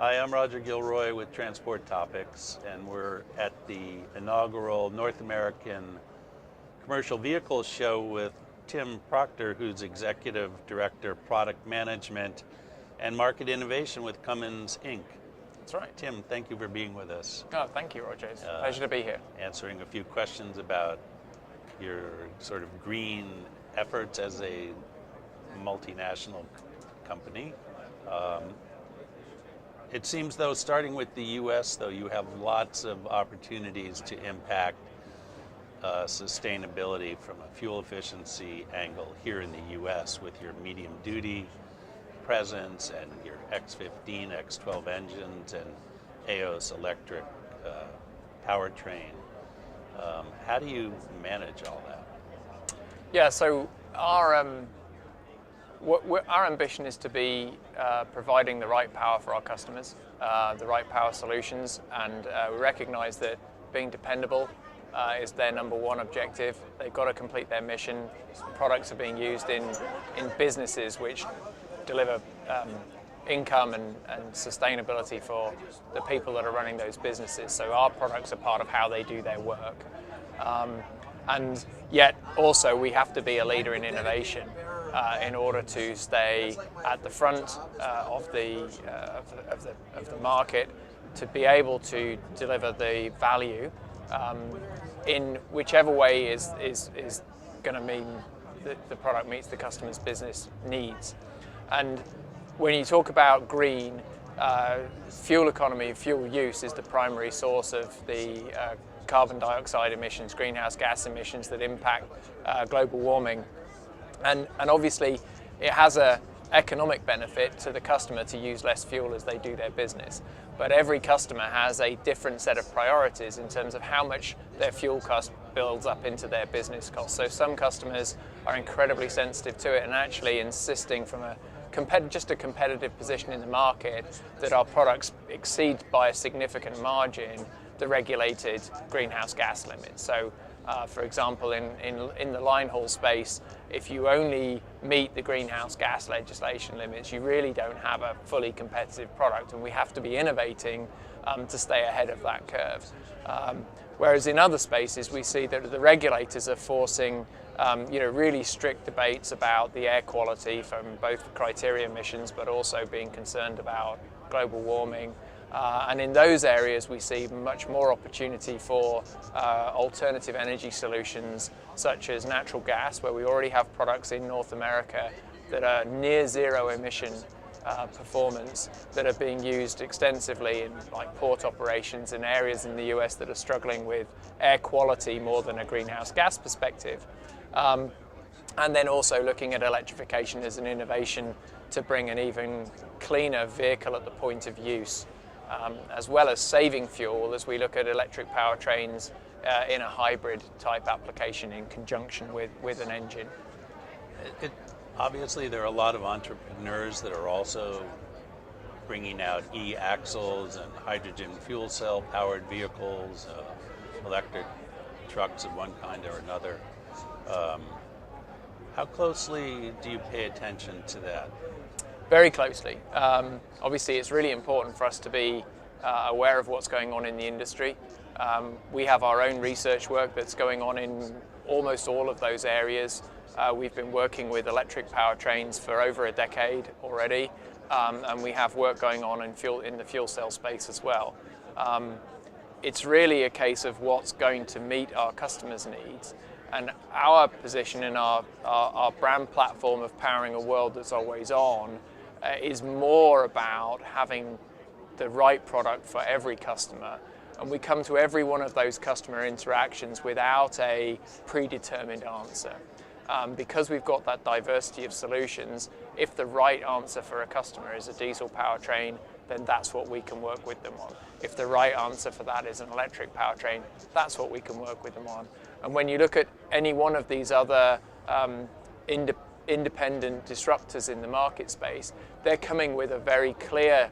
Hi, I'm Roger Gilroy with Transport Topics, and we're at the inaugural North American Commercial Vehicles Show with Tim Proctor, who's Executive Director, Product Management and Market Innovation with Cummins Inc. That's right. Tim, thank you for being with us. Oh, thank you, Roger. It's a pleasure to be here. Answering a few questions about your sort of green efforts as a multinational company. It seems though, starting with the U.S., though, you have lots of opportunities to impact sustainability from a fuel efficiency angle here in the U.S. with your medium duty presence and your X15, X12 engines and AOS electric powertrain. How do you manage all that? Yeah, so our ambition is to be providing the right power for our customers, the right power solutions, and we recognize that being dependable is their number one objective. They've got to complete their mission. Products are being used in businesses which deliver income and sustainability for the people that are running those businesses. So our products are part of how they do their work. And yet also we have to be a leader in innovation in order to stay at the front of the market, to be able to deliver the value in whichever way is going to mean that the product meets the customer's business needs. And when you talk about green, fuel economy, fuel use is the primary source of the carbon dioxide emissions, greenhouse gas emissions that impact global warming. And obviously it has an economic benefit to the customer to use less fuel as they do their business. But every customer has a different set of priorities in terms of how much their fuel cost builds up into their business costs. So some customers are incredibly sensitive to it and actually insisting from a competitive position in the market that our products exceed by a significant margin the regulated greenhouse gas limits. So for example, in the line haul space, if you only meet the greenhouse gas legislation limits, you really don't have a fully competitive product, and we have to be innovating to stay ahead of that curve. Whereas in other spaces, we see that the regulators are forcing really strict debates about the air quality from both criteria emissions, but also being concerned about global warming. And in those areas, we see much more opportunity for alternative energy solutions, such as natural gas, where we already have products in North America that are near zero emission performance that are being used extensively in like port operations in areas in the US that are struggling with air quality more than a greenhouse gas perspective. And then also looking at electrification as an innovation to bring an even cleaner vehicle at the point of use. As well as saving fuel as we look at electric powertrains in a hybrid type application in conjunction with an engine. Obviously, there are a lot of entrepreneurs that are also bringing out e-axles and hydrogen fuel cell powered vehicles, electric trucks of one kind or another. How closely do you pay attention to that? Very closely. Obviously, it's really important for us to be aware of what's going on in the industry. We have our own research work that's going on in almost all of those areas. We've been working with electric powertrains for over a decade already, and we have work going on in the fuel cell space as well. It's really a case of what's going to meet our customers' needs. And our position in our brand platform of powering a world that's always on is more about having the right product for every customer. And we come to every one of those customer interactions without a predetermined answer. Because we've got that diversity of solutions, if the right answer for a customer is a diesel powertrain, then that's what we can work with them on. If the right answer for that is an electric powertrain, that's what we can work with them on. And when you look at any one of these other independent disruptors in the market space, they're coming with a very clear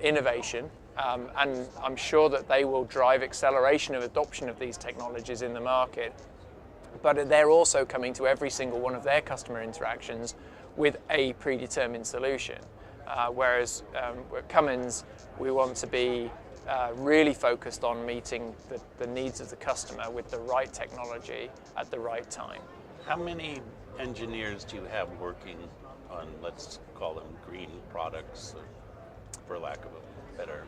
innovation, and I'm sure that they will drive acceleration of adoption of these technologies in the market. But they're also coming to every single one of their customer interactions with a predetermined solution. Whereas at Cummins, we want to be really focused on meeting the needs of the customer with the right technology at the right time. How many engineers do you have working on, let's call them green products, for lack of a better?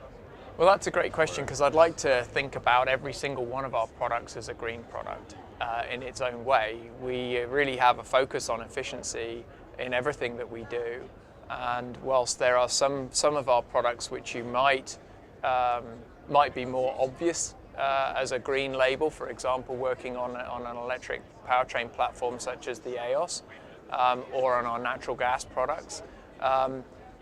Well, that's a great question, because I'd like to think about every single one of our products as a green product in its own way. We really have a focus on efficiency in everything that we do. And whilst there are some of our products which you might be more obvious as a green label, for example, working on an electric powertrain platform such as the EOS, or on our natural gas products.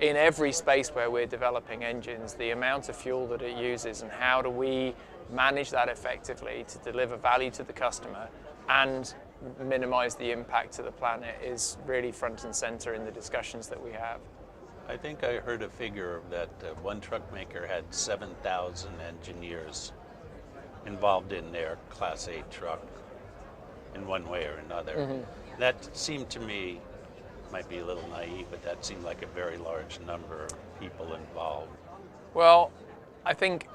In every space where we're developing engines, the amount of fuel that it uses and how do we manage that effectively to deliver value to the customer and minimize the impact to the planet is really front and center in the discussions that we have. I think I heard a figure that one truck maker had 7,000 engineers involved in their Class 8 truck in one way or another. Mm-hmm. That seemed to me, might be a little naive, but that seemed like a very large number of people involved. Well, I think,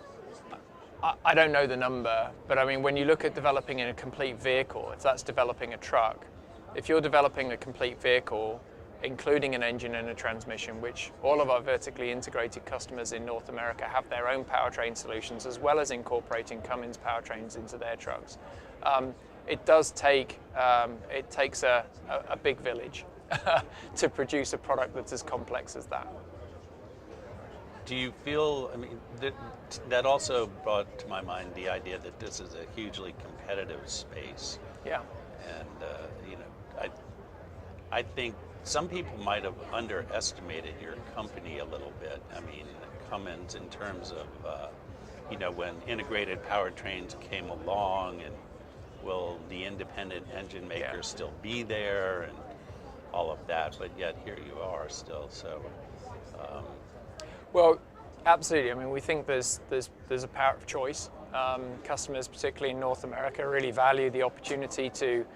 I don't know the number, but I mean, when you look at developing a complete vehicle, if that's developing a truck, if you're developing a complete vehicle, including an engine and a transmission, which all of our vertically integrated customers in North America have their own powertrain solutions, as well as incorporating Cummins powertrains into their trucks. It takes a big village to produce a product that's as complex as that. Do you feel, I mean, that also brought to my mind the idea that this is a hugely competitive space. Yeah. And, I think some people might have underestimated your company a little bit. I mean, Cummins in terms of, when integrated powertrains came along, and will the independent engine makers still be there and all of that, but yet here you are still, so. Well, absolutely. I mean, we think there's a power of choice. Customers, particularly in North America, really value the opportunity to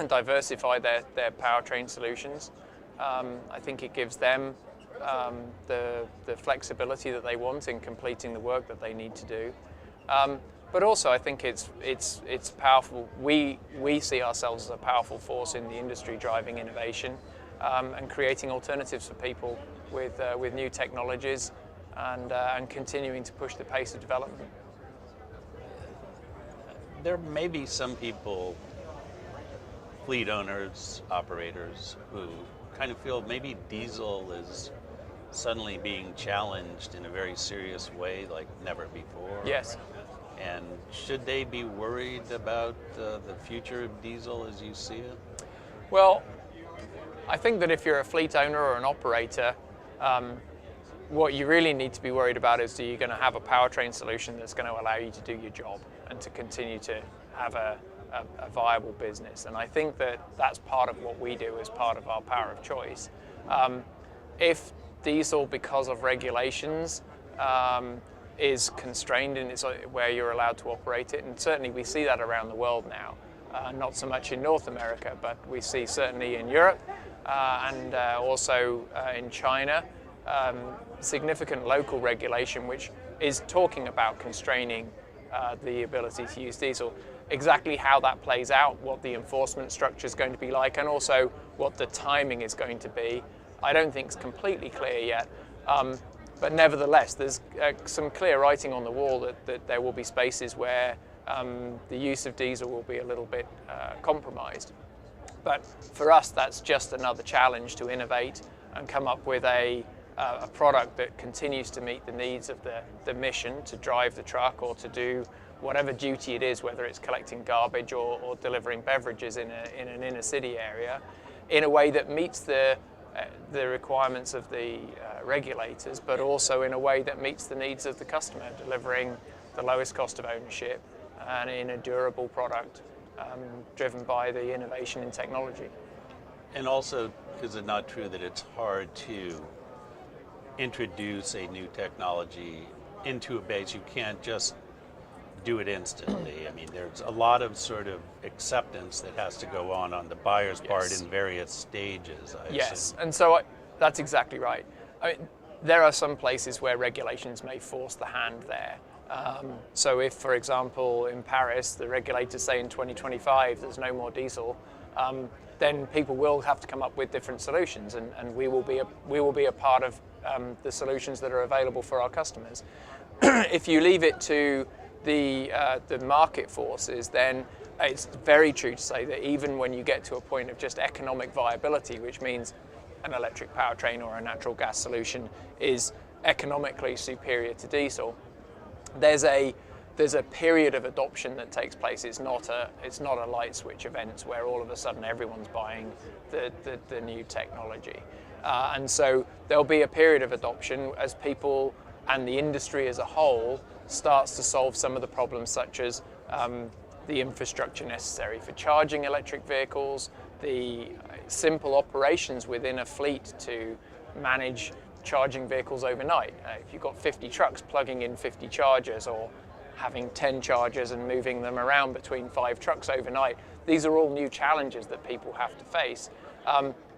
diversify their powertrain solutions. I think it gives them the flexibility that they want in completing the work that they need to do. But also, I think it's powerful. We see ourselves as a powerful force in the industry, driving innovation and creating alternatives for people with new technologies and continuing to push the pace of development. There may be some people, fleet owners, operators, who kind of feel maybe diesel is suddenly being challenged in a very serious way like never before. Yes. And should they be worried about the future of diesel as you see it? Well, I think that if you're a fleet owner or an operator, what you really need to be worried about is, are you going to have a powertrain solution that's going to allow you to do your job and to continue to have a viable business? And I think that that's part of what we do as part of our power of choice. If diesel, because of regulations, is constrained in its where you're allowed to operate it, and certainly we see that around the world now. Not so much in North America, but we see certainly in Europe and also in China, significant local regulation which is talking about constraining the ability to use diesel. Exactly how that plays out, what the enforcement structure is going to be like, and also what the timing is going to be, I don't think is completely clear yet. But nevertheless, there's some clear writing on the wall that there will be spaces where the use of diesel will be a little bit compromised. But for us, that's just another challenge to innovate and come up with a product that continues to meet the needs of the mission to drive the truck or to do whatever duty it is, whether it's collecting garbage or delivering beverages in an inner city area, in a way that meets the requirements of the regulators, but also in a way that meets the needs of the customer, delivering the lowest cost of ownership and in a durable product driven by the innovation in technology. And also, is it not true that it's hard to introduce a new technology into a base? You can't just do it instantly. I mean, there's a lot of sort of acceptance that has to go on the buyer's part in various stages. I assume. And so that's exactly right. I mean, There are some places where regulations may force the hand there. So if, for example, in Paris, the regulators say in 2025 there's no more diesel, then people will have to come up with different solutions, and we will be a part of the solutions that are available for our customers. If you leave it to the market forces, then it's very true to say that even when you get to a point of just economic viability, which means an electric powertrain or a natural gas solution is economically superior to diesel, there's a period of adoption that takes place. It's not a light switch event where all of a sudden everyone's buying the new technology, and so there'll be a period of adoption as people and the industry as a whole starts to solve some of the problems, such as the infrastructure necessary for charging electric vehicles, the simple operations within a fleet to manage charging vehicles overnight. If you've got 50 trucks, plugging in 50 chargers, or having 10 chargers and moving them around between 5 trucks overnight, these are all new challenges that people have to face.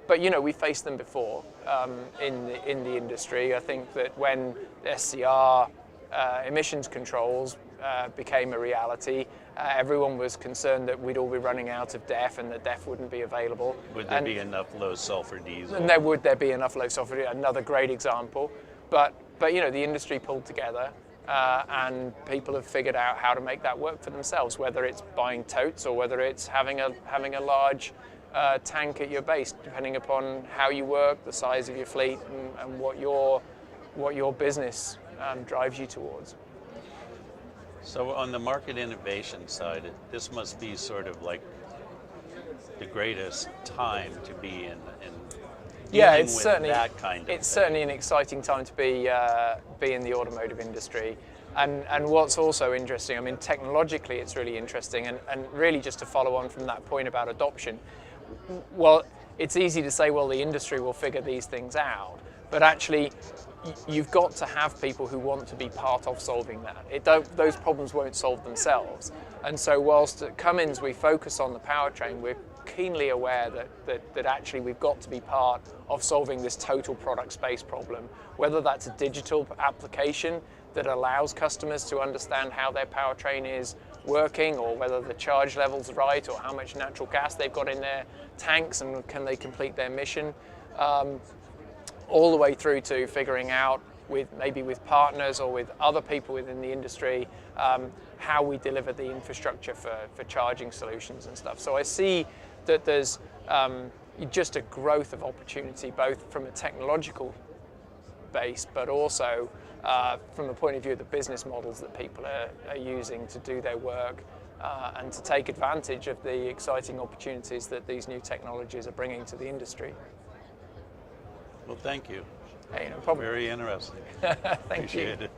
But we faced them before in the industry. I think that when SCR emissions controls became a reality, everyone was concerned that we'd all be running out of DEF and that DEF wouldn't be available. Would there be enough low sulfur diesel? And would there be enough low sulfur diesel? Another great example. But the industry pulled together, and people have figured out how to make that work for themselves, whether it's buying totes or whether it's having a large tank at your base, depending upon how you work, the size of your fleet, and what your business drives you towards. So on the market innovation side, this must be sort of like the greatest time to be in dealing with that kind of thing. Certainly an exciting time to be in the automotive industry. And what's also interesting, I mean, technologically it's really interesting, and really just to follow on from that point about adoption, well, it's easy to say, well, the industry will figure these things out, but actually you've got to have people who want to be part of solving that. Those problems won't solve themselves. And so whilst at Cummins we focus on the powertrain, we're keenly aware that actually we've got to be part of solving this total product space problem, whether that's a digital application that allows customers to understand how their powertrain is working, or whether the charge level's right, or how much natural gas they've got in their tanks and can they complete their mission, all the way through to figuring out maybe with partners or with other people within the industry how we deliver the infrastructure for charging solutions and stuff. So I see that there's just a growth of opportunity, both from a technological base, but also from the point of view of the business models that people are using to do their work and to take advantage of the exciting opportunities that these new technologies are bringing to the industry. Well, thank you. Hey, no problem. Very interesting. Thank you. Appreciate it.